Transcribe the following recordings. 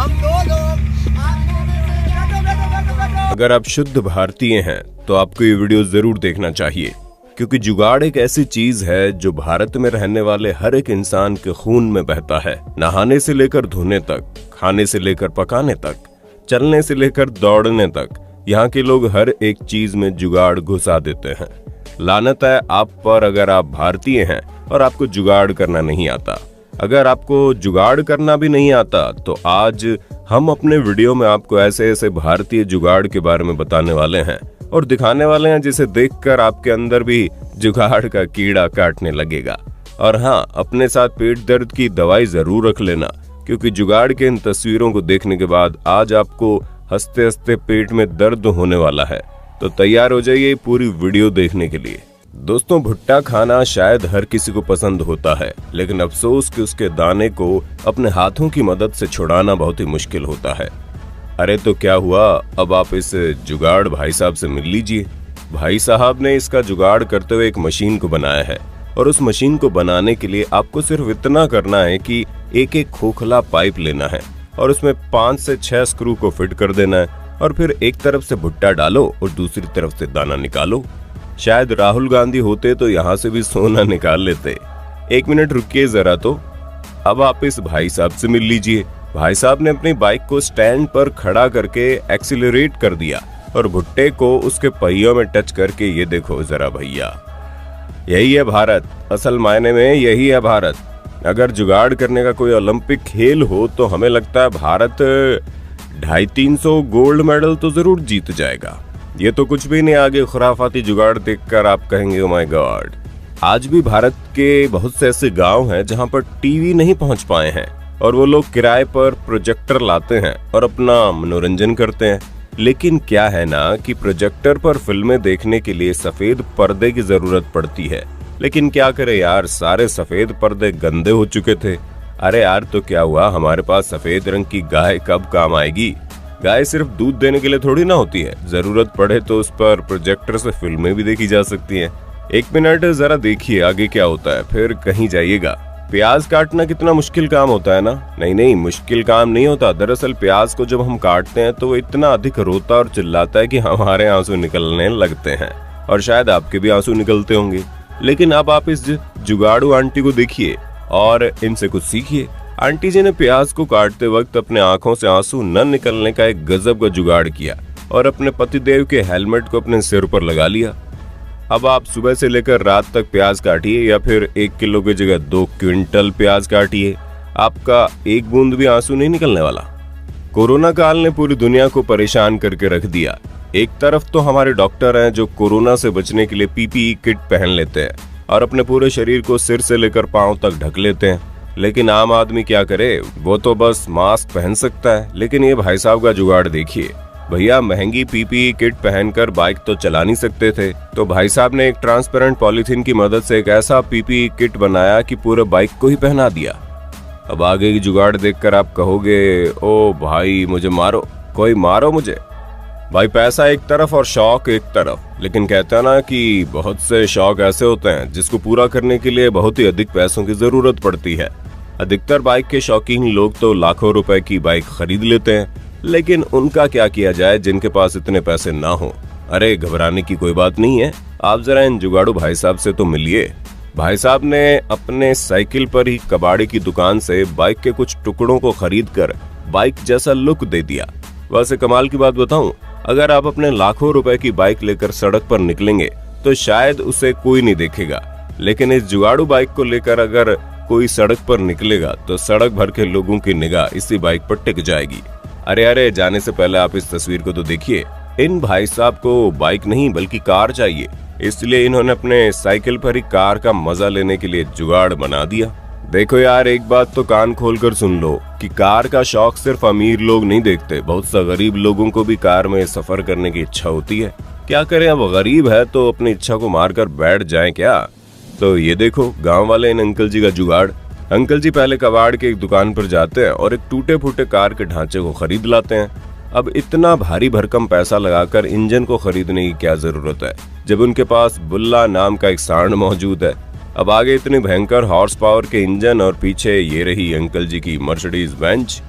हम दो लोग। अगर आप शुद्ध भारतीय हैं तो आपको ये वीडियो जरूर देखना चाहिए, क्योंकि जुगाड़ एक ऐसी चीज है जो भारत में रहने वाले हर एक इंसान के खून में बहता है। नहाने से लेकर धोने तक, खाने से लेकर पकाने तक, चलने से लेकर दौड़ने तक, यहाँ के लोग हर एक चीज में जुगाड़ घुसा देते हैं। लानत है आप पर अगर आप भारतीय हैं और आपको जुगाड़ करना नहीं आता। अगर आपको जुगाड़ करना भी नहीं आता तो आज हम अपने वीडियो में आपको ऐसे ऐसे भारतीय जुगाड़ के बारे में बताने वाले हैं और दिखाने वाले हैं जिसे देखकर आपके अंदर भी जुगाड़ का कीड़ा काटने लगेगा। और हाँ, अपने साथ पेट दर्द की दवाई जरूर रख लेना, क्योंकि जुगाड़ के इन तस्वीरों को देखने के बाद आज आपको हंसते हंसते पेट में दर्द होने वाला है। तो तैयार हो जाइए पूरी वीडियो देखने के लिए। दोस्तों, भुट्टा खाना शायद हर किसी को पसंद होता है, लेकिन अफसोस कि उसके दाने को अपने हाथों की मदद से छुड़ाना बहुत ही मुश्किल होता है। अरे तो क्या हुआ, अब आप इस जुगाड़ भाई साहब से मिल लीजिए। भाई साहब ने इसका जुगाड़ करते हुए एक मशीन को बनाया है, और उस मशीन को बनाने के लिए आपको सिर्फ इतना करना है कि एक एक खोखला पाइप लेना है और उसमें 5 से 6 स्क्रू को फिट कर देना है, और फिर एक तरफ से भुट्टा डालो और दूसरी तरफ से दाना निकालो। शायद राहुल गांधी होते तो यहाँ से भी सोना निकाल लेते। 1 मिनट रुकिए जरा। तो अब आप इस भाई साहब से मिल लीजिए। भाई साहब ने अपनी बाइक को स्टैंड पर खड़ा करके एक्सीलरेट कर दिया और भुट्टे को उसके पहियों में टच करके ये देखो जरा भैया, यही है भारत। असल मायने में यही है भारत। अगर जुगाड़ करने का कोई ओलंपिक खेल हो तो हमें लगता है भारत 250-300 गोल्ड मेडल तो जरूर जीत जाएगा। ये तो कुछ भी नहीं, आगे खुराफाती जुगाड़ देखकर आप कहेंगे ओ माय गॉड। आज भी भारत के बहुत से ऐसे गांव हैं जहां पर टीवी नहीं पहुंच पाए हैं, और वो लोग किराए पर प्रोजेक्टर लाते हैं और अपना मनोरंजन करते हैं। लेकिन क्या है ना कि प्रोजेक्टर पर फिल्में देखने के लिए सफेद पर्दे की जरूरत पड़ती है। लेकिन क्या करे यार, सारे सफेद पर्दे गंदे हो चुके थे। अरे यार, तो क्या हुआ, हमारे पास सफेद रंग की गाय कब काम आएगी? गाय सिर्फ दूध देने के लिए थोड़ी ना होती है, जरूरत पड़े तो उस पर प्रोजेक्टर से फिल्में भी देखी जा सकती हैं। 1 मिनट जरा देखिए आगे क्या होता है, फिर कहीं जाइएगा। प्याज काटना कितना मुश्किल काम होता है ना? नहीं, मुश्किल काम नहीं होता। दरअसल प्याज को जब हम काटते हैं तो वो इतना अधिक रोता और चिल्लाता है कि हमारे आंसू निकलने लगते हैं, और शायद आपके भी आंसू निकलते होंगे। लेकिन अब आप इस जुगाड़ू आंटी को देखिए और इनसे कुछ सीखिए। आंटी जी ने प्याज को काटते वक्त अपने आंखों से आंसू न निकलने का एक गजब का जुगाड़ किया और अपने पतिदेव के हेलमेट को अपने सिर पर लगा लिया। अब आप सुबह से लेकर रात तक प्याज काटिए, या फिर 1 किलो की जगह 2 क्विंटल प्याज काटिए, आपका एक बूंद भी आंसू नहीं निकलने वाला। कोरोना काल ने पूरी दुनिया को परेशान करके रख दिया। एक तरफ तो हमारे डॉक्टर हैं जो कोरोना से बचने के लिए पीपीई किट पहन लेते हैं और अपने पूरे शरीर को सिर से लेकर पांव तक ढक लेते हैं, लेकिन आम आदमी क्या करे, वो तो बस मास्क पहन सकता है। लेकिन ये भाई साहब का जुगाड़ देखिए। भैया, महंगी पीपीई किट पहनकर बाइक तो चला नहीं सकते थे, तो भाई साहब ने एक ट्रांसपेरेंट पॉलीथीन की मदद से एक ऐसा पीपीई किट बनाया कि पूरे बाइक को ही पहना दिया। अब आगे की जुगाड़ देखकर आप कहोगे ओ भाई मुझे मारो, कोई मारो मुझे। भाई पैसा एक तरफ और शौक एक तरफ, लेकिन कहते हैं ना कि बहुत से शौक ऐसे होते हैं जिसको पूरा करने के लिए बहुत ही अधिक पैसों की जरूरत पड़ती है। अधिकतर बाइक के शौकीन लोग तो लाखों रुपए की बाइक खरीद लेते हैं, लेकिन उनका क्या किया जाए जिनके पास इतने पैसे ना हो। अरे घबराने की कोई बात नहीं है, आप जरा इन जुगाड़ू भाई साहब से तो मिलिए। भाई साहब ने अपने साइकिल पर ही कबाड़ी की दुकान से बाइक के कुछ टुकड़ों को खरीदकर बाइक जैसा लुक दे दिया। वैसे कमाल की बात बताऊं, अगर आप अपने लाखों रुपए की बाइक लेकर सड़क पर निकलेंगे तो शायद उसे कोई नहीं देखेगा, लेकिन इस जुगाड़ू बाइक को लेकर अगर कोई सड़क पर निकलेगा तो सड़क भर के लोगों की निगाह इसी बाइक पर टिक जाएगी। अरे जाने से पहले आप इस तस्वीर को तो देखिए। इन भाई साहब को बाइक नहीं बल्कि कार चाहिए, इसलिए इन्होंने अपने साइकिल पर ही कार का मजा लेने के लिए जुगाड़ बना दिया। देखो यार, एक बात तो कान खोलकर सुन लो कि कार का शौक सिर्फ अमीर लोग नहीं देखते, बहुत सा गरीब लोगों को भी कार में सफर करने की इच्छा होती है। क्या करें, अब गरीब है तो अपनी इच्छा को मारकर बैठ जाएं क्या? तो ये देखो गांव वाले इन अंकल जी का जुगाड़। अंकल जी पहले कबाड़ के एक दुकान पर जाते हैं और एक टूटे फूटे कार के ढांचे को खरीद लाते हैं। अब इतना भारी भरकम पैसा लगाकर इंजन को खरीदने की क्या जरूरत है जब उनके पास बुल्ला नाम का एक सांड मौजूद है। अब आगे इतने भयंकर हॉर्स पावर के इंजन और पीछे ये रही अंकल जी की मर्सिडीज बेंच।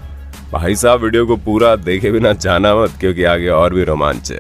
भाई साहब वीडियो को पूरा देखे बिना जाना मत, क्योंकि आगे और भी रोमांच है।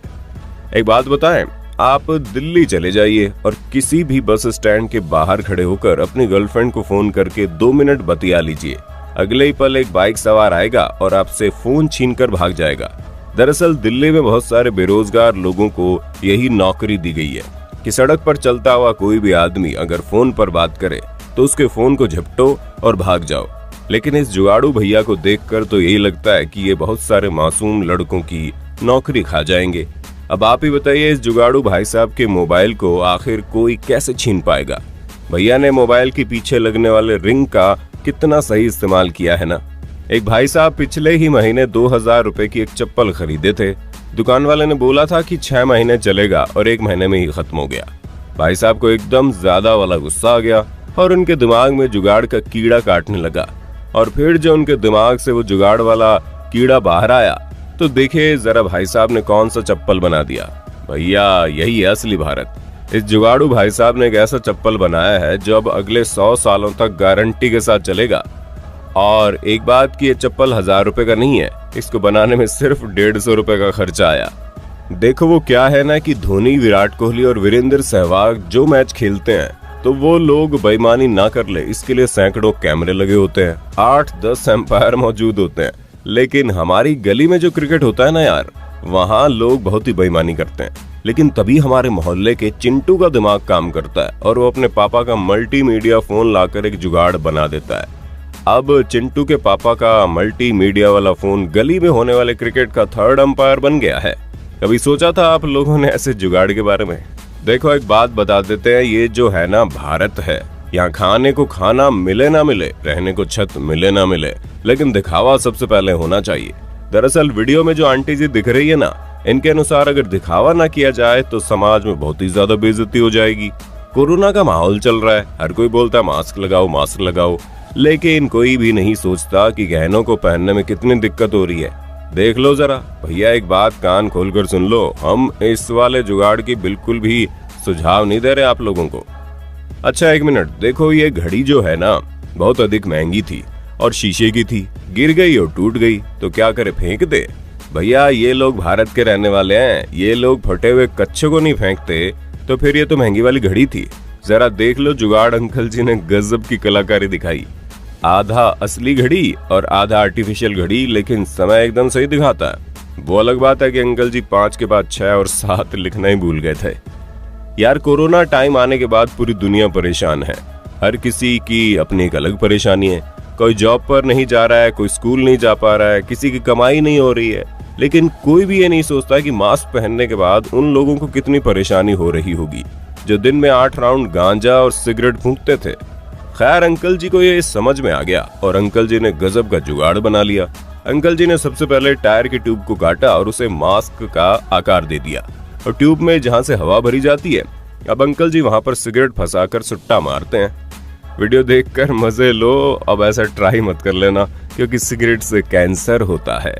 एक बात बताएं, आप दिल्ली चले जाइए और किसी भी बस स्टैंड के बाहर खड़े होकर अपनी गर्लफ्रेंड को फोन करके 2 मिनट बतिया लीजिए। अगले ही पल एक बाइक सवार आएगा और आपसे फोन छीनकर भाग जाएगा। दरअसल दिल्ली में बहुत सारे बेरोजगार लोगों को यही नौकरी दी गई है कि सड़क पर चलता हुआ कोई भी आदमी अगर फोन पर बात करे तो उसके फोन को झपटो और भाग जाओ। लेकिन इस जुगाड़ू भैया को देखकर तो यही लगता है कि ये बहुत सारे मासूम लड़कों की नौकरी खा जाएंगे। अब आप ही बताइए, इस जुगाड़ू भाई साहब के मोबाइल को आखिर कोई कैसे छीन पाएगा। भैया ने मोबाइल के पीछे लगने वाले रिंग का कितना सही इस्तेमाल किया है ना। एक भाई साहब पिछले ही महीने 2000 रुपए की एक चप्पल खरीदे थे। दुकान वाले ने बोला था कि 6 महीने चलेगा और 1 महीने में ही खत्म हो गया। भाई साहब को एकदम ज्यादा वाला गुस्सा आ गया और उनके दिमाग में जुगाड़ का कीड़ा काटने लगा। और फिर जो उनके दिमाग से वो जुगाड़ वाला कीड़ा बाहर आया तो देखे जरा भाई साहब ने कौन सा चप्पल बना दिया। भैया यही है असली भारत। इस जुगाड़ू भाई साहब ने एक ऐसा चप्पल बनाया है जो अब अगले 100 सालों तक गारंटी के साथ चलेगा। और एक बात की, ये चप्पल 1000 रुपए का नहीं है, इसको बनाने में सिर्फ 150 रुपए का खर्चा आया। देखो वो क्या है ना कि धोनी, विराट कोहली और वीरेंद्र सहवाग जो मैच खेलते हैं तो वो लोग बेईमानी ना कर ले इसके लिए सैकड़ों कैमरे लगे होते हैं, 8-10 एम्पायर मौजूद होते हैं। लेकिन हमारी गली में जो क्रिकेट होता है ना यार, वहाँ लोग बहुत ही बेईमानी करते हैं। लेकिन तभी हमारे मोहल्ले के चिंटू का दिमाग काम करता है और वो अपने पापा का मल्टीमीडिया फोन लाकर एक जुगाड़ बना देता है। अब चिंटू के पापा का मल्टीमीडिया वाला फोन गली में होने वाले क्रिकेट का 3rd अंपायर बन गया है। कभी सोचा था आप लोगों ने ऐसे जुगाड़ के बारे में? देखो एक बात बता देते हैं, ये जो है ना भारत है, यहाँ खाने को खाना मिले ना मिले, रहने को छत मिले ना मिले, लेकिन दिखावा सबसे पहले होना चाहिए। दरअसल वीडियो में जो आंटी जी दिख रही है ना, इनके अनुसार अगर दिखावा ना किया जाए तो समाज में बहुत ही ज्यादा बेइज्जती हो जाएगी। कोरोना का माहौल चल रहा है, हर कोई बोलता है मास्क लगाओ मास्क लगाओ, लेकिन कोई भी नहीं सोचता कि गहनों को पहनने में कितनी दिक्कत हो रही है। देख लो जरा। भैया एक बात कान खोलकर सुन लो, हम इस वाले जुगाड़ की बिल्कुल भी सुझाव नहीं दे रहे आप लोगों को। अच्छा एक मिनट, देखो ये घड़ी जो है ना बहुत अधिक महंगी थी और शीशे की थी, गिर गई और टूट गई तो क्या करे, फेंक दे? भैया ये लोग भारत के रहने वाले हैं, ये लोग फटे हुए कच्चे को नहीं फेंकते। तो फिर ये तो महंगी वाली घड़ी थी। जरा देख लो, जुगाड़ अंकल जी ने गजब की कलाकारी दिखाई। आधा असली घड़ी और आधा आर्टिफिशियल घड़ी, लेकिन समय एकदम सही दिखाता है। वो अलग बात है कि अंकल जी 5 के बाद 6 और 7 लिखना ही भूल गए थे। यार कोरोना टाइम आने के बाद पूरी दुनिया परेशान है। हर किसी की अपनी एक अलग परेशानी है। कोई जॉब पर नहीं जा रहा है, कोई स्कूल नहीं जा पा रहा है, किसी की कमाई नहीं हो रही है। लेकिन कोई भी ये नहीं सोचता कि मास्क पहनने के बाद उन लोगों को कितनी परेशानी हो रही होगी जो दिन में 8 राउंड गांजा और सिगरेट फूंकते थे। खैर अंकल जी को ये समझ में आ गया और अंकल जी ने गजब का जुगाड़ बना लिया। अंकल जी ने सबसे पहले टायर की ट्यूब को काटा और उसे मास्क का आकार दे दिया और ट्यूब में जहां से हवा भरी जाती है, अब अंकल जी वहां पर सिगरेट फंसाकर सुट्टा मारते हैं। वीडियो देखकर मजे लो, अब ऐसा ट्राई मत कर लेना क्योंकि सिगरेट से कैंसर होता है।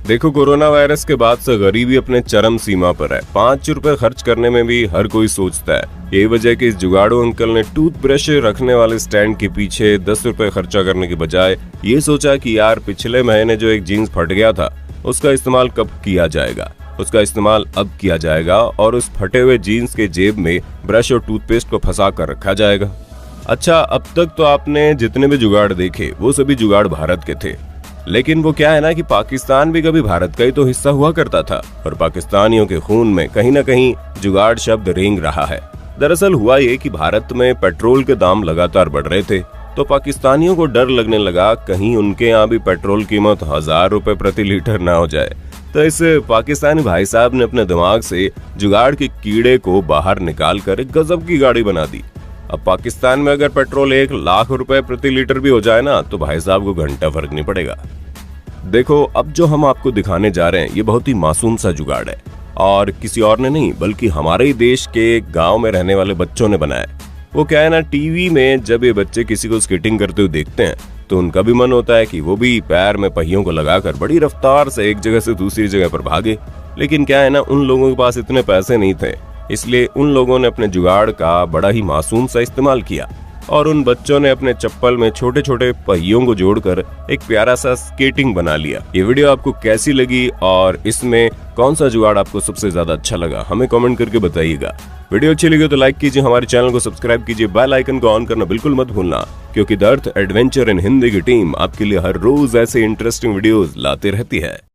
देखो कोरोना वायरस के बाद से गरीबी अपने चरम सीमा पर है। 5 रुपए खर्च करने में भी हर कोई सोचता है। यही वजह कि इस जुगाड़ू अंकल ने टूथब्रश रखने वाले स्टैंड के पीछे 10 रुपए खर्चा करने के बजाय ये सोचा कि यार पिछले महीने जो एक जीन्स फट गया था उसका इस्तेमाल कब किया जाएगा, उसका इस्तेमाल अब किया जाएगा और उस फटे हुए जीन्स के जेब में ब्रश और टूथपेस्ट को फंसा कर रखा जाएगा। अच्छा अब तक तो आपने जितने भी जुगाड़ देखे वो सभी जुगाड़ भारत के थे, लेकिन वो क्या है ना कि पाकिस्तान भी कभी भारत का ही तो हिस्सा हुआ करता था और पाकिस्तानियों के खून में कहीं ना कहीं जुगाड़ शब्द रेंग रहा है। दरअसल हुआ ये कि भारत में पेट्रोल के दाम लगातार बढ़ रहे थे तो पाकिस्तानियों को डर लगने लगा कहीं उनके यहाँ भी पेट्रोल कीमत 1000 रुपए प्रति लीटर ना हो जाए। तो इस पाकिस्तानी भाई साहब ने अपने दिमाग से जुगाड़ के कीड़े को बाहर निकाल कर एक गजब की गाड़ी बना दी। अब पाकिस्तान में अगर पेट्रोल 1 लाख रुपए प्रति लीटर भी हो जाए ना तो भाई साहब को घंटा फर्क नहीं पड़ेगा। देखो अब जो हम आपको दिखाने जा रहे हैं ये बहुत ही मासूम सा जुगाड़ है और किसी और ने नहीं बल्कि हमारे ही देश के गांव में रहने वाले बच्चों ने बनाया। वो क्या है ना, टीवी में जब ये बच्चे किसी को स्केटिंग करते हुए देखते हैं तो उनका भी मन होता है कि वो भी पैर में पहियों को लगाकर बड़ी रफ्तार से एक जगह से दूसरी जगह पर भागे। लेकिन क्या है ना, उन लोगों के पास इतने पैसे नहीं थे, इसलिए उन लोगों ने अपने जुगाड़ का बड़ा ही मासूम सा इस्तेमाल किया। और उन बच्चों ने अपने चप्पल में छोटे छोटे पहियों को जोड़कर एक प्यारा सा स्केटिंग बना लिया। ये वीडियो आपको कैसी लगी और इसमें कौन सा जुगाड़ आपको सबसे ज्यादा अच्छा लगा, हमें कमेंट करके बताइएगा। वीडियो अच्छी लगी तो लाइक कीजिए, हमारे चैनल को सब्सक्राइब कीजिए, बेल आइकन को ऑन करना बिल्कुल मत भूलना, क्योंकि the earth adventure in Hindi की टीम आपके लिए हर रोज ऐसे इंटरेस्टिंग वीडियोस लाते रहती है।